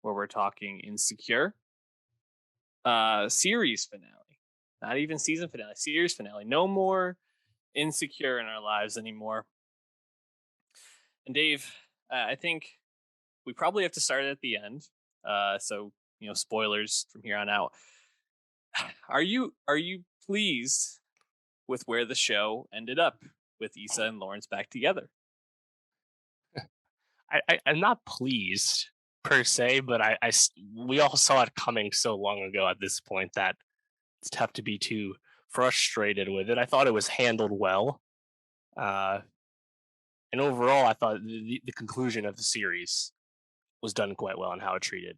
where we're talking Insecure, series finale. Not even season finale, series finale. No more Insecure in our lives anymore. And Dave, I think we probably have to start at the end. So spoilers from here on out. Are you pleased with where the show ended up with Issa and Lawrence back together? I'm not pleased per se, but we all saw it coming so long ago at this point that it's tough to be too frustrated with it. I thought it was handled well. Uh, and overall, I thought the conclusion of the series was done quite well in how it treated,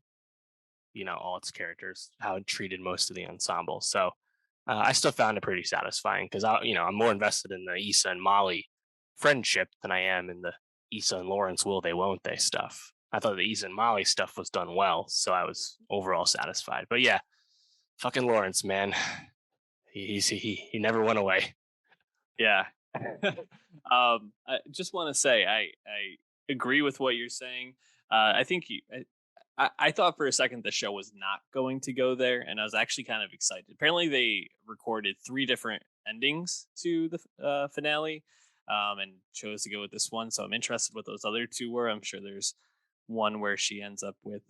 all its characters, how it treated most of the ensemble. So I still found it pretty satisfying because I'm more invested in the Issa and Molly friendship than I am in the Issa and Lawrence will they won't they stuff. I thought the Issa and Molly stuff was done well, so I was overall satisfied. But yeah, fucking Lawrence, man, he never went away. Yeah. I just want to say I agree with what you're saying. I think I thought for a second the show was not going to go there, and I was actually kind of excited. Apparently, they recorded 3 different endings to the finale, and chose to go with this one. So I'm interested what those other 2 were. I'm sure there's one where she ends up with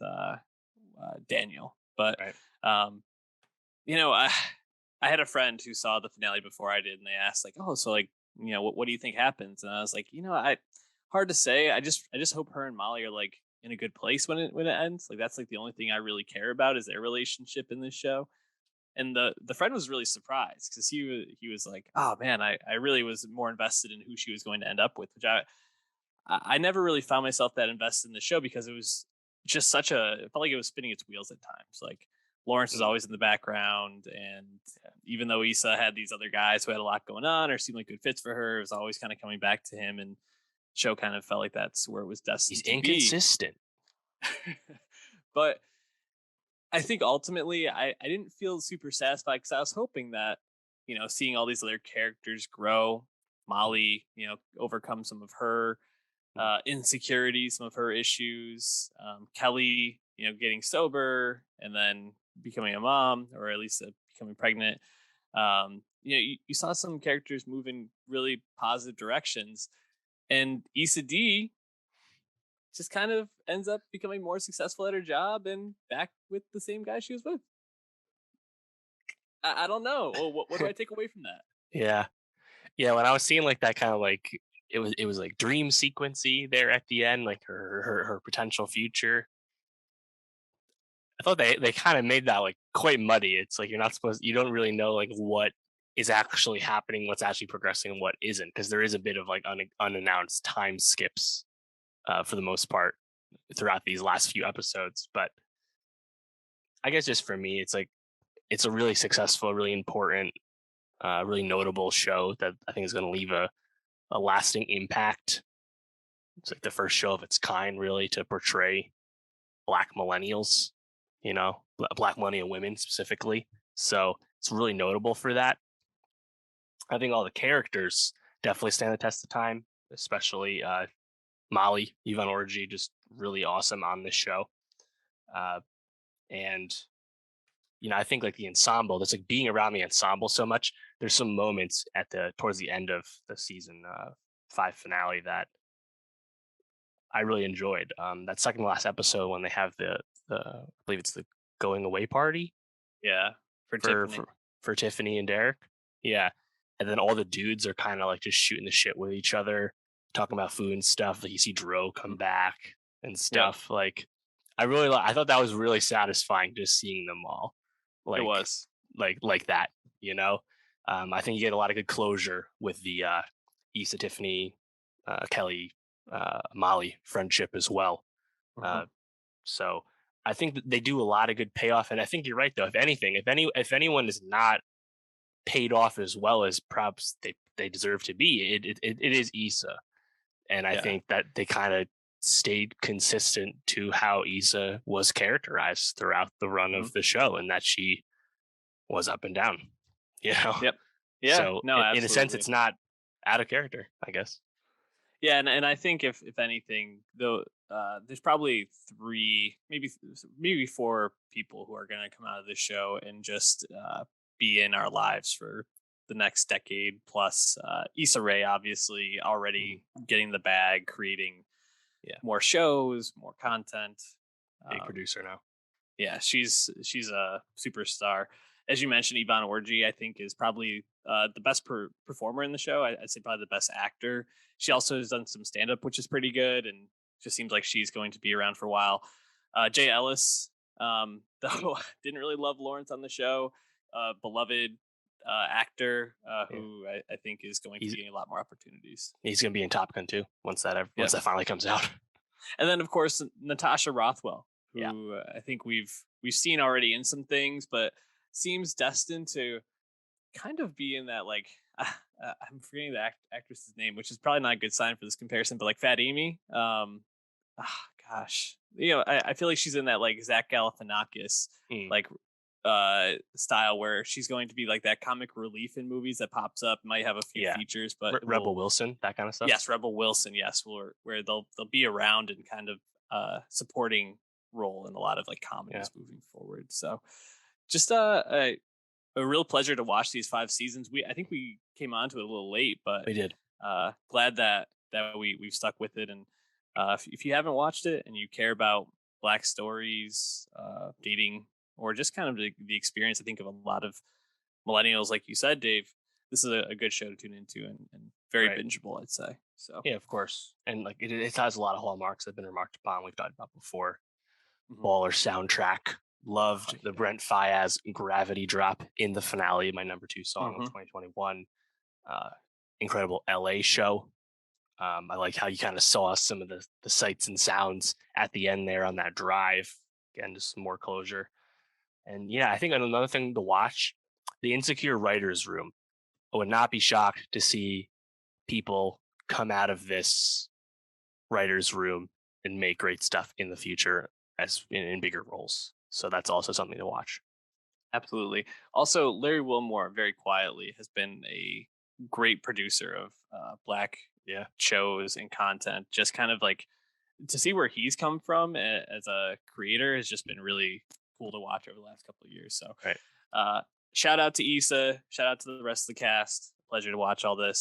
Daniel, but Right. um, you know, I I had a friend who saw the finale before I did, and they asked like, "Oh, so like, what do you think happens?" And I was like, I hard to say. I just hope her and Molly are like in a good place when it ends. Like that's like the only thing I really care about is their relationship in this show. And the friend was really surprised because he was like, "Oh man, I really was more invested in who she was going to end up with," which I never really found myself that invested in the show because it was just such a it felt like it was spinning its wheels at times. Like Lawrence was Mm. always in the background, and even though Issa had these other guys who had a lot going on or seemed like good fits for her, it was always kind of coming back to him, and the show kind of felt like that's where it was He's destined to be. inconsistent. But I think ultimately I didn't feel super satisfied because I was hoping that, seeing all these other characters grow, Molly, overcome some of her Mm. insecurities, some of her issues. Kelly, getting sober and then becoming a mom, or at least becoming pregnant. You saw some characters move in really positive directions, and Issa D just kind of ends up becoming more successful at her job and back with the same guy she was with. I don't know. Well, what do I take away from that? Yeah. Yeah, when I was seeing like that kind of like it was like dream sequency there at the end, like her potential future. I thought they kind of made that like quite muddy. It's like you don't really know like what is actually happening, what's actually progressing, and what isn't, because there is a bit of like unannounced time skips for the most part throughout these last few episodes. But I guess just for me, it's like it's a really successful, really important, really notable show that I think is going to leave a lasting impact. It's like the first show of its kind, really, to portray Black millennials, Black millennial women specifically. So it's really notable for that. I think all the characters definitely stand the test of time, especially Molly, Yvonne Orgy, just really awesome on this show. Uh, and I think like the ensemble, that's like being around the ensemble so much. There's some moments towards the end of the season 5 finale that I really enjoyed. That second to last episode when they have I believe it's the going away party Yeah, for for Tiffany. for, for Tiffany and Derek. Yeah, and then all the dudes are kind of like just shooting the shit with each other, talking about food and stuff. Like you see Dro come Mhm. back and Yep, stuff. Like I thought that was really satisfying just seeing them all it like was. like that. You know, I think you get a lot of good closure with the Issa Tiffany, Kelly, Molly friendship as well. Mhm. Uh, so I think that they do a lot of good payoff, and I think you're right though. If anything, if anyone is not paid off as well as perhaps they deserve to be, it is Issa, and I Yeah. think that they kind of stayed consistent to how Issa was characterized throughout the run Mhm. of the show, and that she was up and down, you know. Yep. Yeah. So No, in a sense, absolutely. it's not out of character, I guess. Yeah, and I think if anything, though, there's probably three, maybe four people who are going to come out of this show and just be in our lives for the next decade plus. Issa Rae, obviously, Mhm. already getting the bag, creating Yeah, more shows, more content. big Um, producer now. yeah, she's a superstar. As you mentioned, Yvonne Orji, I think, is probably the best performer in the show. I'd say probably the best actor. She Yeah, also has done some stand up, which is pretty good, and just seems like she's going to be around for a while. Jay Ellis, though, didn't really love Lawrence on the show. Beloved actor yeah. who I think is going to be He's getting a lot more opportunities. he's gonna be in Top Gun too once Yep. that finally comes out. And then of course Natasha Rothwell, Yeah, who I think we've seen already in some things, but seems destined to kind of be in that like I'm forgetting the actress's name, which is probably not a good sign for this comparison, but like Fat Amy. Gosh, I feel like she's in that like Zach Galifianakis mm, like style where she's going to be like that comic relief in movies that pops up, might have a few yeah. features, but it Rebel will. Wilson, that kind of stuff. Yes, Rebel Wilson. Yes, where they'll be around and kind of supporting role in a lot of like Yeah, comedies moving forward. So just a real pleasure to watch these 5 seasons. I think we came onto it a little late, but we did. glad that we've stuck with it. And if you haven't watched it and you care about black stories, dating, or just kind of the experience, I think of a lot of millennials, like you said, Dave, this is a good show to tune into and very Right. bingeable, I'd say. So, Yeah, of course. And like it has a lot of hallmarks that have been remarked upon. We've talked about before. mhm. Baller soundtrack. Oh, Loved the yeah. Brent Faiyaz Gravity drop in the finale, my number two song of Hmm. 2021. Uh, Incredible LA show. I like how you kind of saw some of the sights and sounds at the end there on that drive. Again, just some more closure. And yeah, I think another thing to watch, the Insecure Writers Room. I would not be shocked to see people come out of this writers room and make great stuff in the future as in bigger roles. So that's also something to watch. Absolutely. Also, Larry Wilmore, very quietly, has been a great producer of black Yeah. shows and content. Just kind of like to see where he's come from as a creator has just been really cool to watch over the last couple of years. So, Right. uh, shout out to Issa. Shout out to the rest of the cast. Pleasure to watch all this.